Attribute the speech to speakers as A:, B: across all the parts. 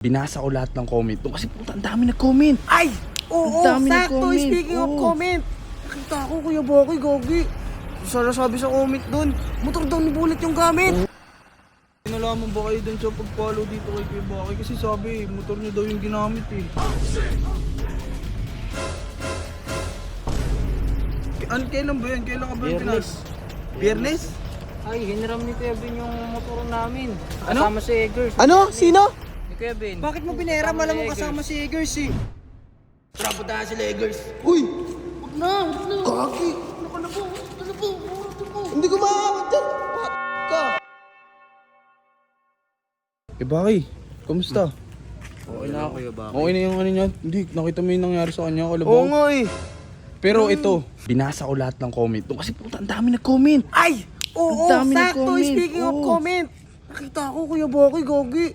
A: Binasa ko lahat ng comment doon kasi puta ang dami nag-comment.
B: Ay! Oo, sakto. Speaking of
A: Oo.
B: comment, nakita ko Kuya Bokoy, Gogi. Sana sabi sa comment dun, motor daw ni Bullet yung gamit.
C: Nalaman ba kayo dun sa pag-follow dito kay Kuya Bokoy? Kasi sabi, motor niya daw yung ginamit eh. Kailan ba yan? Kailan ka ba yung
B: Biyernes.
C: Biyernes?
D: Ay, hiniram ni Kuya Ben yung motor namin.
C: Ano?
D: Kasama si Eggers.
B: Ano? Sino?
D: Ni Kuya Ben.
B: Bakit mo binayaran? Alam mo kasama si Eggers eh.
C: Tara, puntahan si Legers.
B: Uy! Huwag na! Gagi! Ano ka na po? Hindi ko maawat yan! Pat ka!
C: Eh bakit? Kamusta?
B: Okay na Kuya Bokoy.
C: Okay na yung ano niya? Hindi, nakita mo yung nangyari sa kanya.
B: Oo
C: Kalabang.
B: nga eh.
A: Pero ito, binasa ko lahat ng comment doon kasi puta ang dami nag-comment.
B: Ay! Oo,
A: Ang dami
B: sakto.
A: nag-comment.
B: Speaking of
A: Oo.
B: comment, nakita ko Kuya Bokoy, Gogi.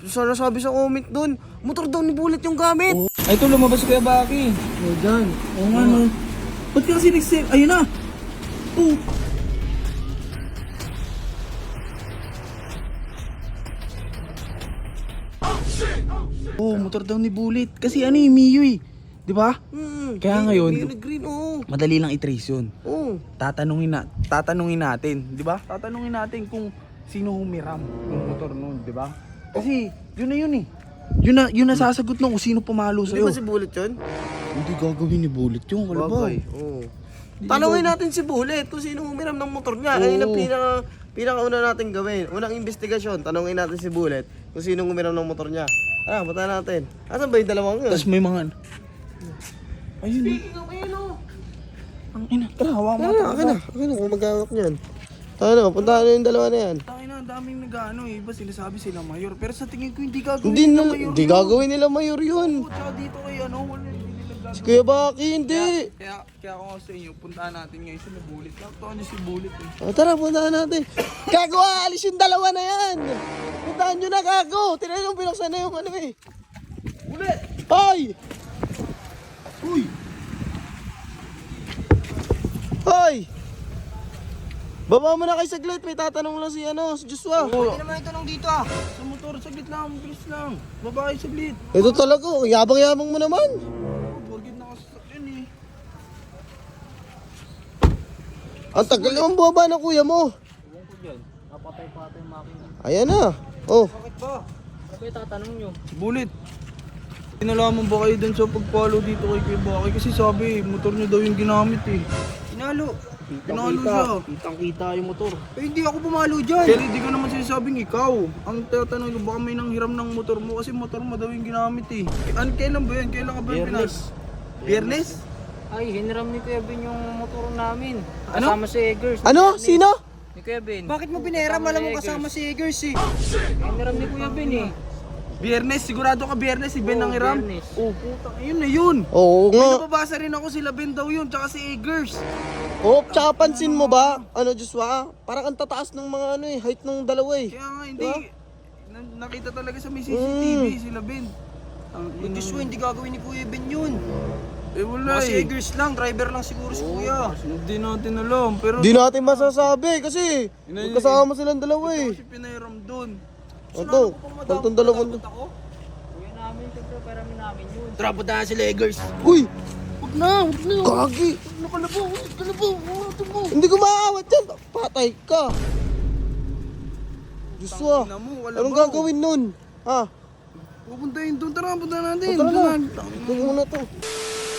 B: Sana sabi sa comment dun, motor daw ni Bullet yung gamit.
C: Ay, ito lumabas Kuya Baki.
B: Oh, dyan.
C: Oo nga no. Ba't ka kasi nag-save? Ayun na! Oh!
A: Oh, motor daw ni Bullet. Kasi ano yung Mio eh. Di ba? Kaya ngayon,
B: green, oo.
A: madali lang i-trace yun.
B: Oo.
A: Tatanungin natin, di ba? Tatanungin natin kung sino humiram ng motor noon, di ba? Kasi yun na yun eh. Yun na sasagot nung kung sino pumalo
B: Hindi
A: sa'yo.
B: ba si Bullet yun?
A: Hindi gagawin ni Bullet yung kalabaw.
B: Oo. Tanungin natin si Bullet kung sino humiram ng motor niya. Ayun ang pinakauna natin gawin. Unang investigasyon, tanungin natin si Bullet kung sino humiram ng motor niya. Tara, punta natin. Asan ba yung dalawang yun?
A: Tapos may mga ano. Ayun eh.
B: Speaking of ayun o.
A: Ang ina. Tara, hawa mo.
B: Akin na kung magkakak niyan. Ano, punta na yung dalawa na yan.
C: Tayo na, ang daming nag-ano eh. Iba sinasabi sila mayor. Pero sa tingin ko hindi gagawin
B: Hindi
C: nila
B: na,
C: mayor
B: hindi
C: yun.
B: gagawin nila mayor yun.
C: Oo, tsaka dito kay ano, wala hindi nila
B: Si
C: gagawin.
B: Kuya Baki, hindi.
C: Kaya ako nga sa inyo, puntahan natin ngayon sa Bullet. Nakatawa niyo si Bullet eh.
B: O tara, puntahan natin. Gago, alis yung dalawa na yan. Puntahan nyo na, gago. Tignan nyo, binuksan na yung ano eh.
C: Bullet!
B: Hoy!
C: Uy!
B: Hoy! Baba mo na kay saglit, may tatanong lang si Joshua.
C: Oo.
B: Hindi naman itanong dito ah.
C: Sa motor, saglit lang, bilis lang. Babae, saglit.
B: Ito talaga, yabang-yabang mo naman.
C: Porgit na kasasakyan eh.
B: Ang tagal naman bumaba ng kuya mo.
D: Ewan ko dyan. Napatay-patay yung makina.
B: Ayan na. Oh.
C: Bakit ba?
D: Ano ba yung tatanong nyo?
C: Bullet. Nalaman ba kayo dun sa pag-follow dito kay Kuya Baki? Kasi sabi, motor niya daw yung ginamit eh.
B: Pinalo.
C: Pinalo siya.
D: Kitang-kita yung motor.
B: Eh, hindi ako pumalo dyan.
C: Pero hindi ko naman sinasabing ikaw. Ang tatanong ko, baka may nanghiram ng motor mo kasi motor mo daw yung ginamit eh. Kailan ba yan? Kailan ka ba yung
D: Biyernes.
C: Biyernes?
D: Ay, hiniram ni Kuya Ben yung motor namin.
C: Ano?
D: Kasama si Eggers.
B: Ano? Sino?
D: Ni Kuya Ben.
B: Bakit mo binayaran? Alam mo kasama si Eggers eh.
D: Hiniram ni Kuya Ben eh.
C: Biyernes, sigurado ka Biyernes si Ben
D: Oo,
C: nanghiram?
D: Biyernes.
C: Oh, puta, ayun na yun.
B: Oo
C: May
B: nga.
C: nababasa rin ako sila Ben daw yun, tsaka si Eggers.
B: Oh, tsaka pansin mo ba? Ano, Joshua? Parang ang tataas ng mga height ng dalawa eh.
C: Kaya nga hindi,
B: Diba?
C: nakita talaga sa may CCTV sila Ben.
B: Yung Joshua, hindi gagawin ni Kuya Ben yun.
C: Eh wala
B: Kasi
C: eh.
B: Eggers lang, driver lang siguro si Kuya.
C: Hindi natin alam, pero
B: Di natin masasabi kasi magkasama silang dalawa eh.
C: kasi pinairam doon.
B: Ito, itong dalawang to.
D: Kuya namin, siyempre parami namin yun.
C: Tara, puntahan si Legers.
B: Uy!
D: Huwag na!
B: Gagi!
D: Ano ka na po?
B: Hindi ko maaawat yan! Patay ka! Joshua,
C: Tangina mo, wala
B: anong
C: ba?
B: gagawin nun? Ha?
C: Pupuntahin doon, tara, puntahan natin.
B: Tara na!
C: Doon.
B: Ito muna to.